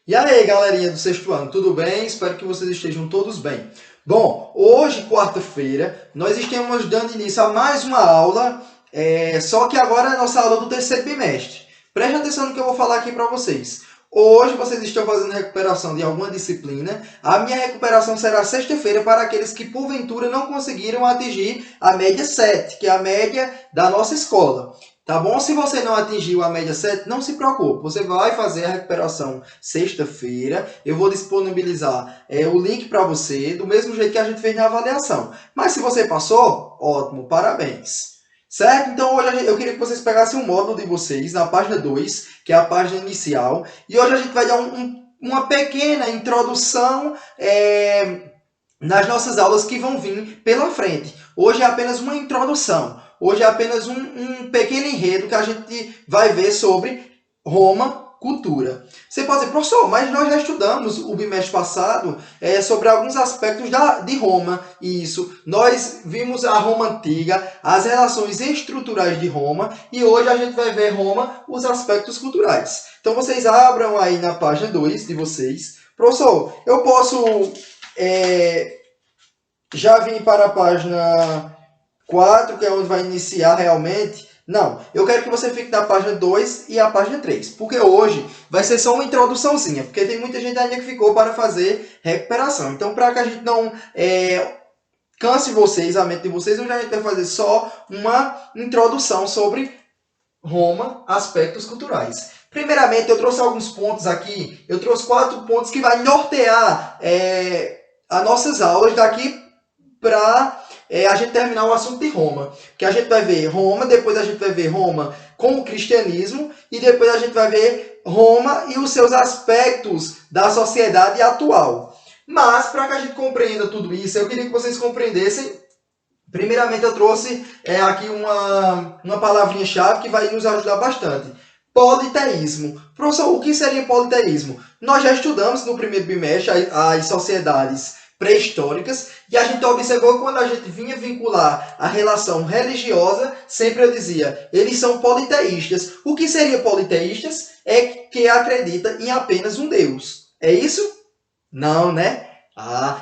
E aí, galerinha do sexto ano, tudo bem? Espero que vocês estejam todos bem. Bom, hoje, quarta-feira, nós estamos dando início a mais uma aula, só que agora é a nossa aula do terceiro bimestre. Preste atenção no que eu vou falar aqui para vocês. Hoje vocês estão fazendo recuperação de alguma disciplina. A minha recuperação será sexta-feira para aqueles que, porventura, não conseguiram atingir a média 7, que é a média da nossa escola. Tá bom? Se você não atingiu a média 7, não se preocupe. Você vai fazer a recuperação sexta-feira. Eu vou disponibilizar o link para você, do mesmo jeito que a gente fez na avaliação. Mas se você passou, ótimo, parabéns. Certo? Então hoje eu queria que vocês pegassem um módulo de vocês, na página 2, que é a página inicial. E hoje a gente vai dar uma pequena introdução nas nossas aulas que vão vir pela frente. Hoje é apenas uma introdução. Hoje é apenas um pequeno enredo que a gente vai ver sobre Roma, cultura. Você pode dizer, professor, mas nós já estudamos o bimestre passado sobre alguns aspectos de Roma. Isso, nós vimos a Roma antiga, as relações estruturais de Roma, e hoje a gente vai ver Roma, os aspectos culturais. Então vocês abram aí na página 2 de vocês. Professor, eu posso já vir para a página 4, que é onde vai iniciar realmente. Não, eu quero que você fique na página 2 e a página 3, porque hoje vai ser só uma introduçãozinha, porque tem muita gente ainda que ficou para fazer recuperação. Então, para que a gente não canse vocês, a mente de vocês, hoje a gente vai fazer só uma introdução sobre Roma, aspectos culturais. Primeiramente, eu trouxe alguns pontos aqui, eu trouxe 4 pontos que vai nortear as nossas aulas daqui para a gente terminar o assunto de Roma. Que a gente vai ver Roma, depois a gente vai ver Roma com o cristianismo, e depois a gente vai ver Roma e os seus aspectos da sociedade atual. Mas, para que a gente compreenda tudo isso, eu queria que vocês compreendessem. Primeiramente, eu trouxe aqui uma palavrinha-chave que vai nos ajudar bastante. Politeísmo. Professor, o que seria politeísmo? Nós já estudamos no primeiro bimestre as sociedades pré-históricas, e a gente observou que quando a gente vinha vincular a relação religiosa, sempre eu dizia, eles são politeístas. O que seria politeístas? É que acredita em apenas um Deus. É isso? Não, né?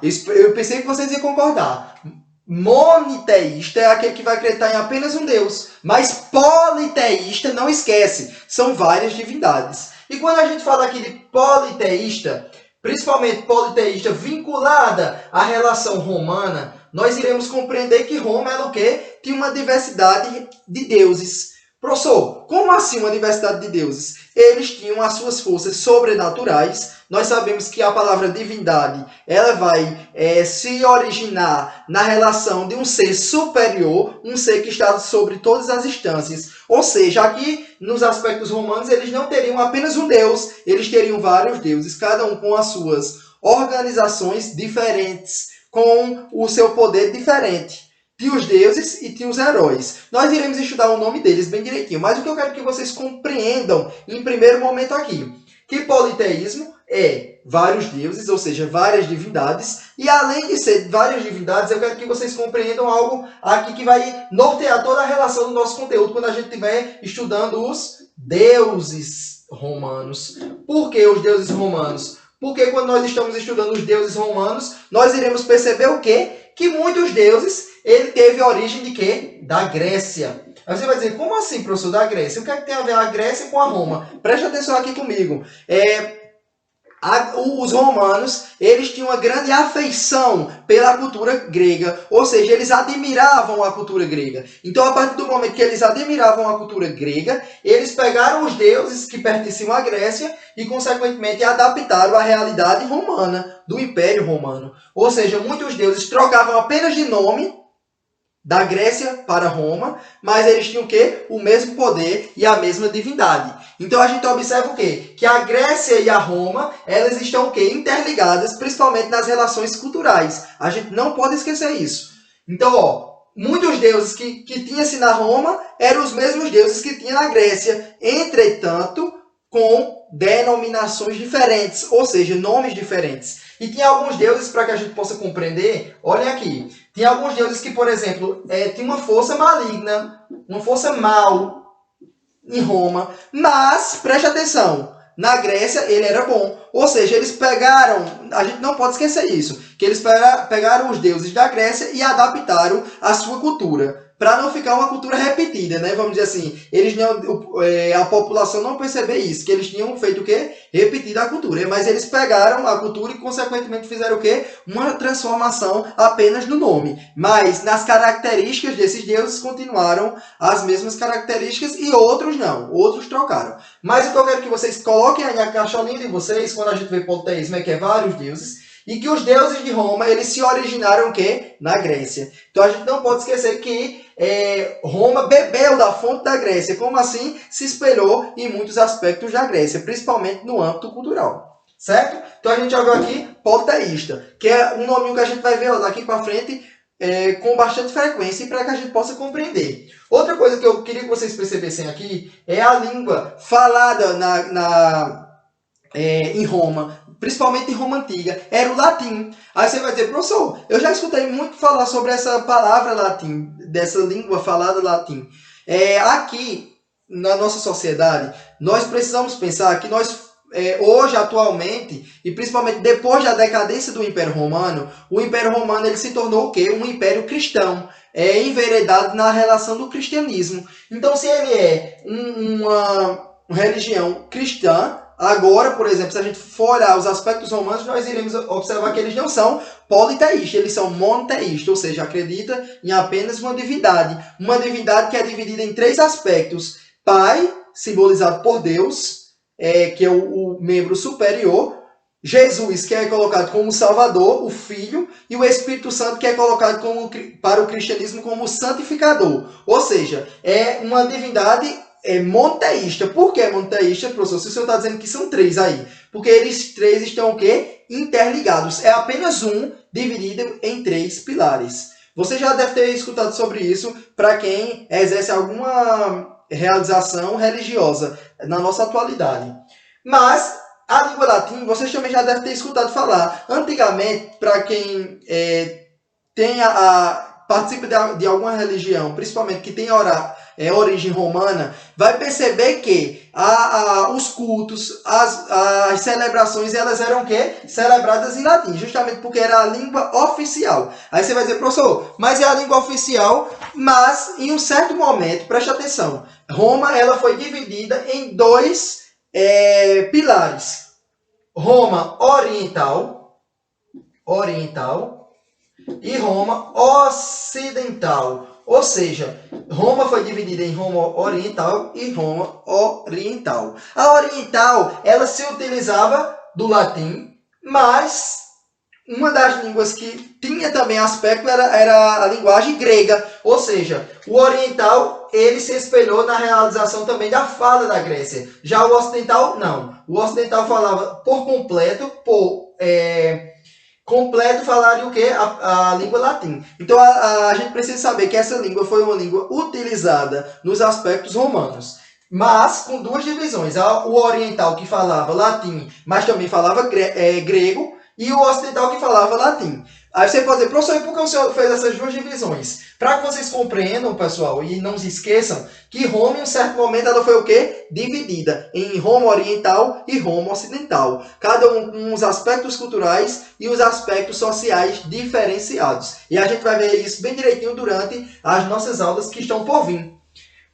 Eu pensei que vocês iam concordar. Moniteísta é aquele que vai acreditar em apenas um Deus. Mas politeísta, não esquece, são várias divindades. E quando a gente fala aqui de politeísta, principalmente politeísta vinculada à relação romana, nós iremos compreender que Roma era o quê? Tinha uma diversidade de deuses. Professor, como assim uma diversidade de deuses? Eles tinham as suas forças sobrenaturais. Nós sabemos que a palavra divindade ela vai se originar na relação de um ser superior, um ser que está sobre todas as instâncias. Ou seja, aqui nos aspectos romanos eles não teriam apenas um deus, eles teriam vários deuses, cada um com as suas organizações diferentes, com o seu poder diferente. Tinha os deuses e tinha os heróis. Nós iremos estudar o nome deles bem direitinho, mas o que eu quero que vocês compreendam em primeiro momento aqui, que politeísmo é vários deuses, ou seja, várias divindades, e além de ser várias divindades, eu quero que vocês compreendam algo aqui que vai nortear toda a relação do nosso conteúdo quando a gente estiver estudando os deuses romanos. Por que os deuses romanos? Porque quando nós estamos estudando os deuses romanos, nós iremos perceber o quê? Que muitos deuses, ele teve origem de quê? Da Grécia. Aí você vai dizer, como assim, professor, da Grécia? O que é que tem a ver a Grécia com a Roma? Preste atenção aqui comigo. Os romanos, eles tinham uma grande afeição pela cultura grega, ou seja, eles admiravam a cultura grega. Então, a partir do momento que eles admiravam a cultura grega, eles pegaram os deuses que pertenciam à Grécia e, consequentemente, adaptaram à realidade romana, do Império Romano. Ou seja, muitos deuses trocavam apenas de nome da Grécia para Roma, mas eles tinham o quê? O mesmo poder e a mesma divindade. Então a gente observa o quê? Que a Grécia e a Roma, elas estão o quê? Interligadas, principalmente nas relações culturais. A gente não pode esquecer isso. Então, muitos deuses que tinha-se na Roma eram os mesmos deuses que tinha na Grécia. Entretanto, com denominações diferentes, ou seja, nomes diferentes. E tinha alguns deuses, para que a gente possa compreender, olhem aqui. Tinha alguns deuses que, por exemplo, tinham uma força maligna, uma força mal em Roma. Mas, preste atenção, na Grécia ele era bom. Ou seja, eles pegaram, a gente não pode esquecer isso, que eles pegaram os deuses da Grécia e adaptaram à sua cultura, para não ficar uma cultura repetida, né? Vamos dizer assim, eles não, a população não perceber isso, que eles tinham feito o quê? Repetido a cultura. Mas eles pegaram a cultura e, consequentemente, fizeram o quê? Uma transformação apenas no nome. Mas nas características desses deuses continuaram as mesmas características e outros não. Outros trocaram. Mas o que eu quero que vocês coloquem aí na caixolinha de vocês, quando a gente vê politeísmo, é que é vários deuses. E que os deuses de Roma, eles se originaram o quê? Na Grécia. Então a gente não pode esquecer que Roma bebeu da fonte da Grécia. Como assim? Se espelhou em muitos aspectos da Grécia, principalmente no âmbito cultural. Certo? Então a gente já viu aqui politeísta, que é um nominho que a gente vai ver daqui para frente com bastante frequência e para que a gente possa compreender. Outra coisa que eu queria que vocês percebessem aqui é a língua falada em Roma, principalmente em Roma Antiga, era o latim. Aí você vai dizer, professor, eu já escutei muito falar sobre essa palavra latim, dessa língua falada latim. Aqui, na nossa sociedade, nós precisamos pensar que nós, hoje, atualmente, e principalmente depois da decadência do Império Romano, o Império Romano ele se tornou o quê? Um império cristão, enveredado na relação do cristianismo. Então, se ele é uma religião cristã, agora, por exemplo, se a gente for olhar os aspectos romanos, nós iremos observar que eles não são politeístas, eles são monoteístas, ou seja, acredita em apenas uma divindade que é dividida em três aspectos: Pai, simbolizado por Deus, que é o membro superior; Jesus, que é colocado como Salvador, o Filho; e o Espírito Santo, que é colocado para o cristianismo como santificador. Ou seja, é uma divindade monoteísta. Por que monoteísta, professor? Se o senhor está dizendo que são três aí. Porque eles três estão o quê? Interligados. É apenas um dividido em três pilares. Você já deve ter escutado sobre isso para quem exerce alguma realização religiosa na nossa atualidade. Mas a língua latim, vocês também já devem ter escutado falar. Antigamente, para quem participa de alguma religião, principalmente que tem origem romana, vai perceber que os cultos, as celebrações, elas eram o quê? Celebradas em latim, justamente porque era a língua oficial. Aí você vai dizer, professor, mas é a língua oficial, mas em um certo momento, preste atenção, Roma ela foi dividida em dois pilares: Roma oriental e Roma ocidental. Ou seja, Roma foi dividida em Roma oriental e Roma oriental. A oriental, ela se utilizava do latim, mas uma das línguas que tinha também aspecto era a linguagem grega. Ou seja, o oriental, ele se espelhou na realização também da fala da Grécia. Já o ocidental, não. O ocidental falava por completo, falaria o quê? A língua latim. Então a gente precisa saber que essa língua foi uma língua utilizada nos aspectos romanos, mas com duas divisões: o oriental, que falava latim, mas também falava grego, e o ocidental, que falava latim. Aí você pode dizer, professor, por que o senhor fez essas duas divisões? Para que vocês compreendam, pessoal, e não se esqueçam, que Roma, em um certo momento, ela foi o quê? Dividida em Roma oriental e Roma ocidental. Cada um com os aspectos culturais e os aspectos sociais diferenciados. E a gente vai ver isso bem direitinho durante as nossas aulas que estão por vir.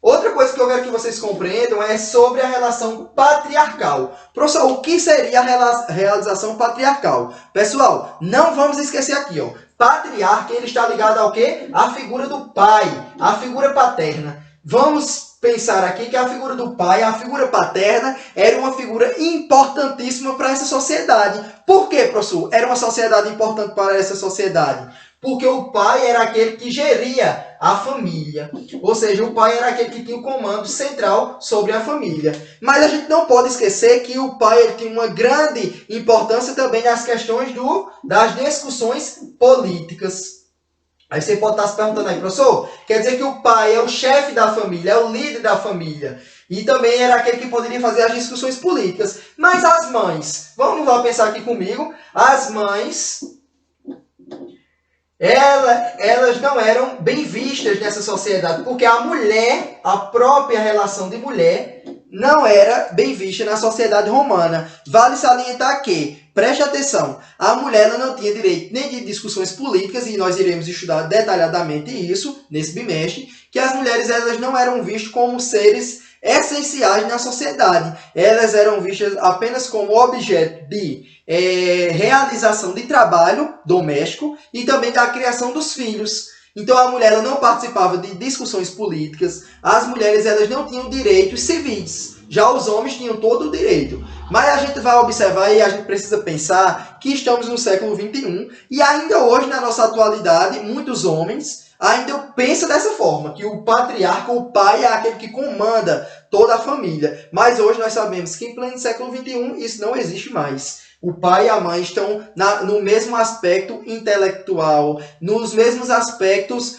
Outra coisa que eu quero que vocês compreendam é sobre a relação patriarcal. Professor, o que seria a realização patriarcal? Pessoal, não vamos esquecer aqui, ó. Patriarca, ele está ligado ao quê? À figura do pai, à figura paterna. Vamos pensar aqui que a figura do pai, a figura paterna, era uma figura importantíssima para essa sociedade. Por quê, professor? Era uma sociedade importante para essa sociedade? Porque o pai era aquele que geria a família. Ou seja, o pai era aquele que tinha o comando central sobre a família. Mas a gente não pode esquecer que o pai ele tinha uma grande importância também nas questões das discussões políticas. Aí você pode estar se perguntando aí, professor, quer dizer que o pai é o chefe da família, é o líder da família. E também era aquele que poderia fazer as discussões políticas. Mas as mães, vamos lá pensar aqui comigo, as mães, elas não eram bem vistas nessa sociedade, porque a mulher, a própria relação de mulher, não era bem vista na sociedade romana. Vale salientar que, preste atenção, a mulher ela não tinha direito nem de discussões políticas, e nós iremos estudar detalhadamente isso nesse bimestre, que as mulheres elas não eram vistas como seres essenciais na sociedade. Elas eram vistas apenas como objeto de realização de trabalho doméstico e também da criação dos filhos. Então a mulher ela não participava de discussões políticas, as mulheres elas não tinham direitos civis, já os homens tinham todo o direito. Mas a gente vai observar e a gente precisa pensar que estamos no século XXI e ainda hoje, na nossa atualidade, muitos homens ainda pensam dessa forma, que o patriarca, o pai, é aquele que comanda toda a família. Mas hoje nós sabemos que em pleno século XXI isso não existe mais. O pai e a mãe estão no mesmo aspecto intelectual, nos mesmos aspectos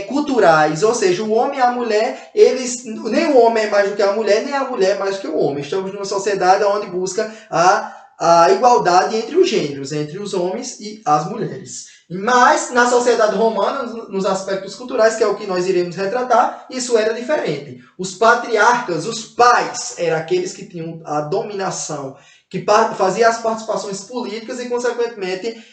culturais. Ou seja, o homem e a mulher, nem o homem é mais do que a mulher, nem a mulher é mais do que o homem. Estamos numa sociedade onde busca a igualdade entre os gêneros, entre os homens e as mulheres. Mas, na sociedade romana, nos aspectos culturais, que é o que nós iremos retratar, isso era diferente. Os patriarcas, os pais, eram aqueles que tinham a dominação, que fazia as participações políticas e, consequentemente,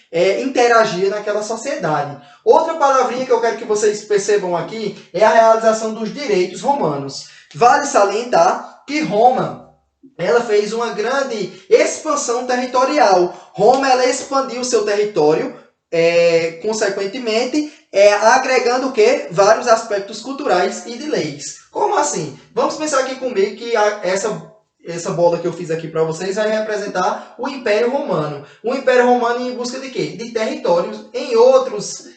interagia naquela sociedade. Outra palavrinha que eu quero que vocês percebam aqui é a realização dos direitos romanos. Vale salientar que Roma ela fez uma grande expansão territorial. Roma ela expandiu seu território, consequentemente, agregando o quê? Vários aspectos culturais e de leis. Como assim? Vamos pensar aqui comigo que essa bola que eu fiz aqui para vocês vai representar o Império Romano. O Império Romano em busca de quê? De territórios em outros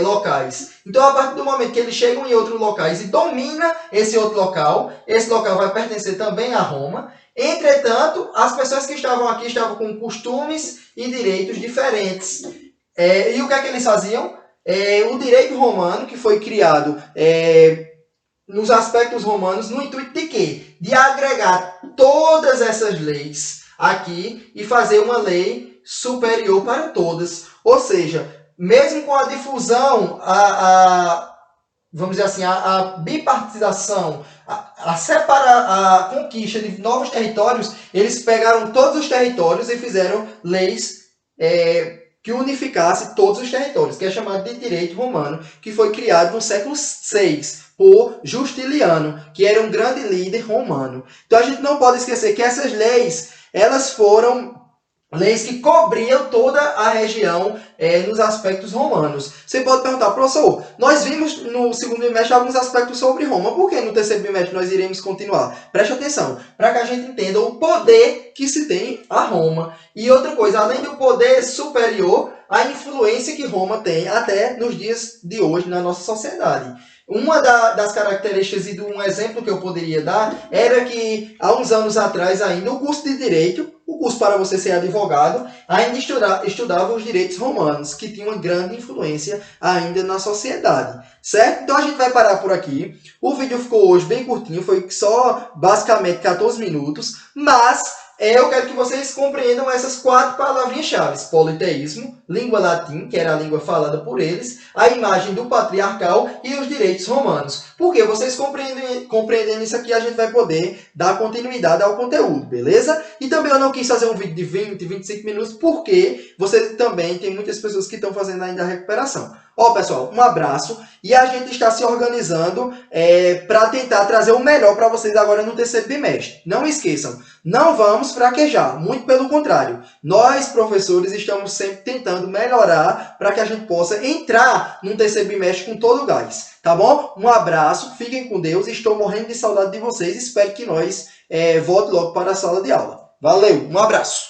locais. Então, a partir do momento que eles chegam em outros locais e domina esse outro local, esse local vai pertencer também a Roma. Entretanto, as pessoas que estavam aqui estavam com costumes e direitos diferentes. E o que é que eles faziam? O direito romano, que foi criado nos aspectos romanos, no intuito de quê? De agregar todas essas leis aqui e fazer uma lei superior para todas. Ou seja, mesmo com a difusão, vamos dizer assim, a bipartidação, a conquista de novos territórios, eles pegaram todos os territórios e fizeram leis que unificasse todos os territórios, que é chamado de direito romano, que foi criado no século VI por Justiliano, que era um grande líder romano. Então a gente não pode esquecer que essas leis, elas foram leis que cobriam toda a região nos aspectos romanos. Você pode perguntar, professor, nós vimos no segundo bimestre alguns aspectos sobre Roma, por que no terceiro bimestre nós iremos continuar? Preste atenção, para que a gente entenda o poder que se tem a Roma. E outra coisa, além do poder superior, a influência que Roma tem até nos dias de hoje na nossa sociedade. Uma das características e de um exemplo que eu poderia dar era que, há uns anos atrás ainda, o curso de Direito, o curso para você ser advogado, ainda estudava os direitos romanos, que tinham uma grande influência ainda na sociedade, certo? Então a gente vai parar por aqui. O vídeo ficou hoje bem curtinho, foi só basicamente 14 minutos, mas eu quero que vocês compreendam essas 4 palavrinhas-chave: politeísmo, língua latim, que era a língua falada por eles, a imagem do patriarcal e os direitos romanos. Porque vocês compreendendo isso aqui, a gente vai poder dar continuidade ao conteúdo, beleza? E também eu não quis fazer um vídeo de 20, 25 minutos, porque você também tem muitas pessoas que estão fazendo ainda a recuperação. Ó, pessoal, um abraço e a gente está se organizando para tentar trazer o melhor para vocês agora no terceiro bimestre. Não esqueçam, não vamos fraquejar, muito pelo contrário. Nós, professores, estamos sempre tentando melhorar para que a gente possa entrar no terceiro bimestre com todo o gás, tá bom? Um abraço, fiquem com Deus, estou morrendo de saudade de vocês, espero que nós volte logo para a sala de aula. Valeu, um abraço!